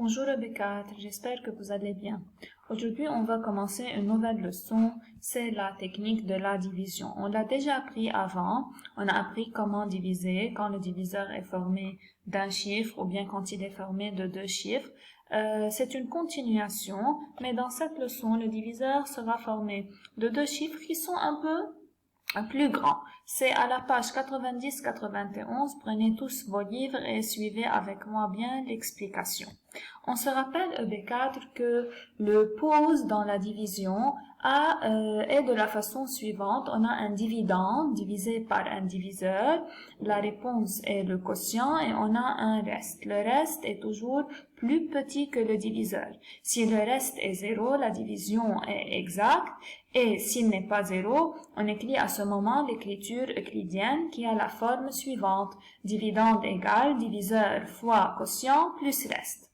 Bonjour EB4, j'espère que vous allez bien. Aujourd'hui, on va commencer une nouvelle leçon, c'est la technique de la division. On l'a déjà appris avant, on a appris comment diviser quand le diviseur est formé d'un chiffre ou bien quand il est formé de deux chiffres. C'est une continuation, mais dans cette leçon, le diviseur sera formé de deux chiffres qui sont un peu plus grand. C'est à la page 90-91. Prenez tous vos livres et suivez avec moi bien l'explication. On se rappelle EB4 que le pose dans la division est de la façon suivante. On a un dividende divisé par un diviseur. La réponse est le quotient et on a un reste. Le reste est toujours plus petit que le diviseur. Si le reste est 0, la division est exacte. Et s'il n'est pas 0, on écrit à ce moment l'écriture euclidienne qui a la forme suivante. Dividende égale diviseur fois quotient plus reste.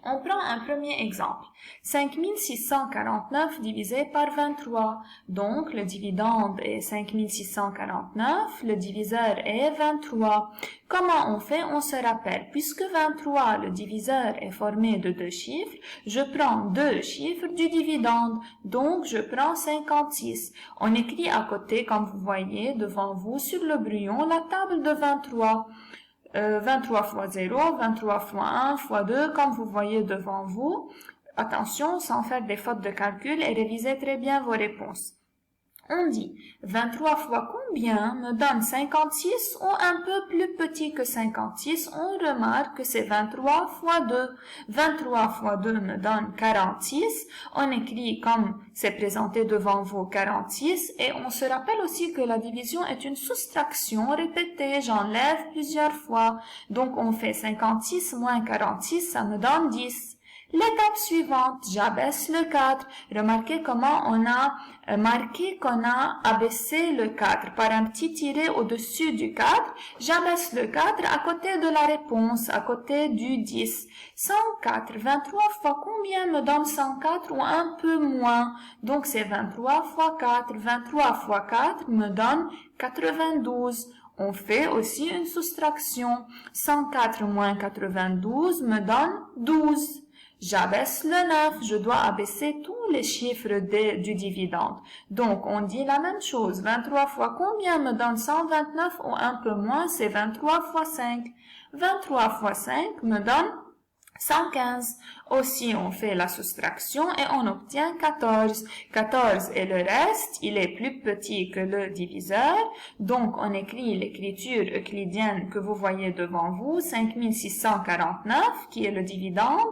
On prend un premier exemple. 5649 divisé par 23. Donc, le dividende est 5649, le diviseur est 23. Comment on fait? On se rappelle. Puisque 23, le diviseur est formé de deux chiffres, je prends deux chiffres du dividende. Donc, je prends 56. On écrit à côté, comme vous voyez devant vous, sur le brouillon, la table de 23. 23 fois 0, 23 fois 1 fois 2, comme vous voyez devant vous. Attention, sans faire des fautes de calcul et révisez très bien vos réponses. On dit 23 fois combien me donne 56 ou un peu plus petit que 56. On remarque que c'est 23 fois 2. 23 fois 2 me donne 46. On écrit comme c'est présenté devant vous 46 et on se rappelle aussi que la division est une soustraction répétée. J'enlève plusieurs fois. Donc on fait 56 moins 46, ça me donne 10. L'étape suivante, j'abaisse le 4. Remarquez comment on a marqué qu'on a abaissé le 4 par un petit tiret au-dessus du 4. J'abaisse le 4 à côté de la réponse, à côté du 10. 104, 23 fois combien me donne 104 ou un peu moins? Donc c'est 23 fois 4. 23 fois 4 me donne 92. On fait aussi une soustraction. 104 moins 92 me donne 12. J'abaisse le 9, je dois abaisser tous les chiffres du dividende. Donc, on dit la même chose. 23 fois combien me donne 129 ou un peu moins, c'est 23 fois 5. 23 fois 5 me donne 115. Aussi, on fait la soustraction et on obtient 14. 14 est le reste, il est plus petit que le diviseur. Donc, on écrit l'écriture euclidienne que vous voyez devant vous, 5649, qui est le dividende,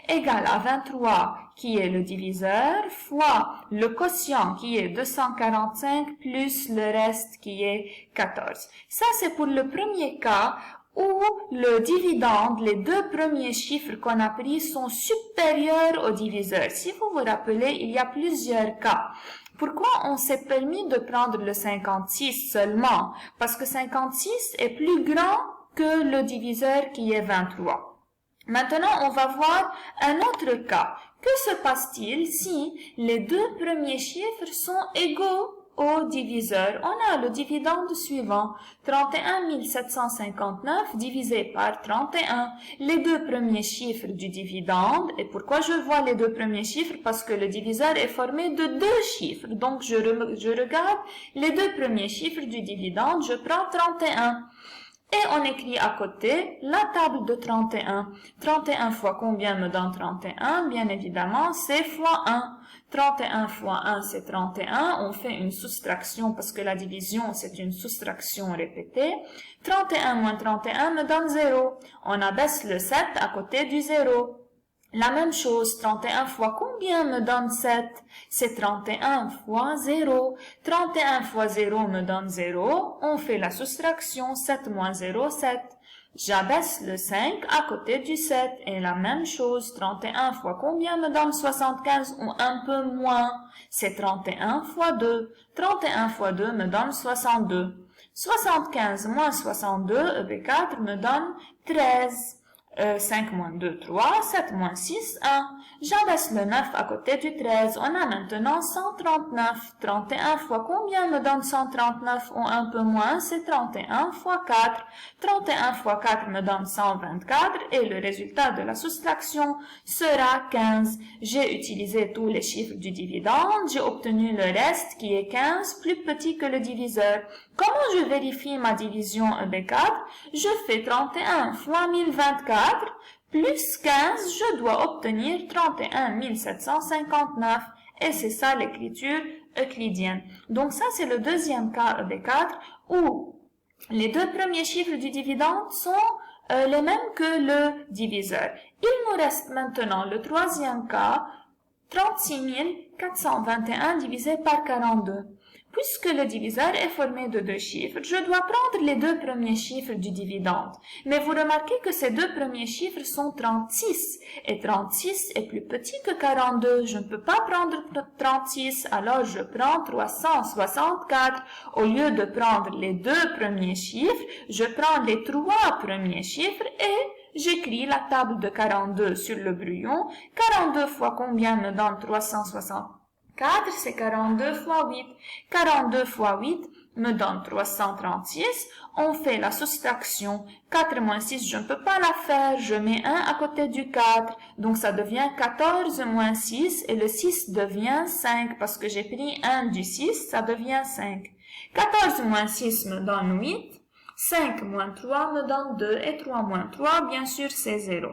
égale à 23, qui est le diviseur, fois le quotient, qui est 245, plus le reste, qui est 14. Ça, c'est pour le premier cas où le dividende, les deux premiers chiffres qu'on a pris sont supérieurs au diviseur. Si vous vous rappelez, il y a plusieurs cas. Pourquoi on s'est permis de prendre le 56 seulement? Parce que 56 est plus grand que le diviseur qui est 23. Maintenant, on va voir un autre cas. Que se passe-t-il si les deux premiers chiffres sont égaux au diviseur? On a le dividende suivant, 31 759 divisé par 31. Les deux premiers chiffres du dividende, et pourquoi je vois les deux premiers chiffres? Parce que le diviseur est formé de deux chiffres. Donc, je regarde les deux premiers chiffres du dividende, je prends 31. Et on écrit à côté la table de 31. 31 fois combien me donne 31? Bien évidemment, c'est fois 1. 31 fois 1, c'est 31. On fait une soustraction parce que la division, c'est une soustraction répétée. 31 moins 31 me donne 0. On abaisse le 7 à côté du 0. La même chose, 31 fois combien me donne 7? C'est 31 fois 0. 31 fois 0 me donne 0. On fait la soustraction, 7 moins 0, 7. J'abaisse le 5 à côté du 7. Et la même chose, 31 fois combien me donne 75 ou un peu moins? C'est 31 fois 2. 31 fois 2 me donne 62. 75 moins 62, EB4 me donne 13. 5 moins 2, 3, 7 moins 6, 1. J'abaisse le 9 à côté du 13. On a maintenant 139. 31 fois combien me donne 139 ou un peu moins? C'est 31 fois 4. 31 fois 4 me donne 124 et le résultat de la soustraction sera 15. J'ai utilisé tous les chiffres du dividende. J'ai obtenu le reste qui est 15 plus petit que le diviseur. Comment je vérifie ma division EB4? Je fais 31 fois 1024 plus 15, je dois obtenir 31 759 et c'est ça l'écriture euclidienne. Donc ça c'est le deuxième cas EB4 où les deux premiers chiffres du dividende sont les mêmes que le diviseur. Il nous reste maintenant le troisième cas, 36 421 divisé par 42. Puisque le diviseur est formé de deux chiffres, je dois prendre les deux premiers chiffres du dividende. Mais vous remarquez que ces deux premiers chiffres sont 36. Et 36 est plus petit que 42. Je ne peux pas prendre 36, alors je prends 364. Au lieu de prendre les deux premiers chiffres, je prends les trois premiers chiffres et j'écris la table de 42 sur le brouillon. 42 fois combien me donne 364? 4, c'est 42 fois 8. 42 fois 8 me donne 336. On fait la soustraction. 4 moins 6, je ne peux pas la faire. Je mets 1 à côté du 4. Donc, ça devient 14 moins 6 et le 6 devient 5 parce que j'ai pris 1 du 6, ça devient 5. 14 moins 6 me donne 8. 5 moins 3 me donne 2 et 3 moins 3, bien sûr, c'est 0.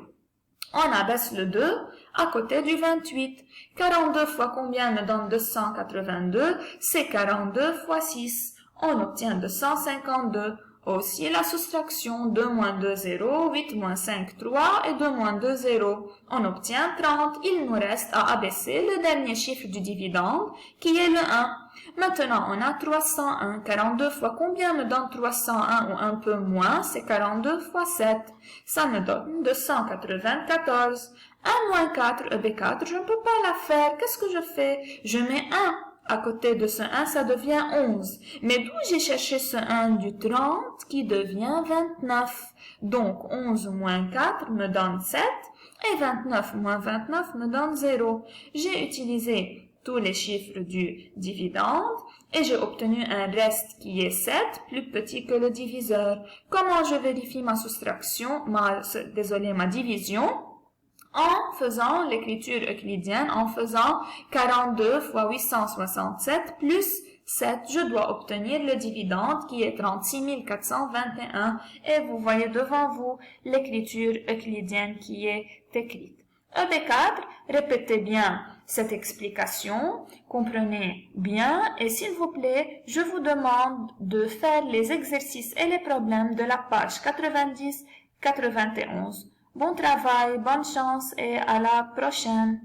On abaisse le 2 à côté du 28. 42 fois combien me donne 282? C'est 42 fois 6. On obtient 252. Aussi la soustraction 2 moins 2, 0, 8 moins 5, 3 et 2 moins 2, 0. On obtient 30. Il nous reste à abaisser le dernier chiffre du dividende qui est le 1. Maintenant, on a 301. 42 fois combien me donne 301 ou un peu moins? C'est 42 fois 7. Ça me donne 294. 1 moins 4, EB4, je ne peux pas la faire. Qu'est-ce que je fais? Je mets 1. À côté de ce 1, ça devient 11. Mais d'où j'ai cherché ce 1 du 30 qui devient 29. Donc, 11 moins 4 me donne 7 et 29 moins 29 me donne 0. J'ai utilisé tous les chiffres du dividende et j'ai obtenu un reste qui est 7, plus petit que le diviseur. Comment je vérifie ma soustraction, ma division? En faisant l'écriture euclidienne, en faisant 42 fois 867 plus 7, je dois obtenir le dividende qui est 36 421 et vous voyez devant vous l'écriture euclidienne qui est écrite. EB4, répétez bien cette explication, comprenez bien et s'il vous plaît, je vous demande de faire les exercices et les problèmes de la page 90-91. Bon travail, bonne chance et à la prochaine.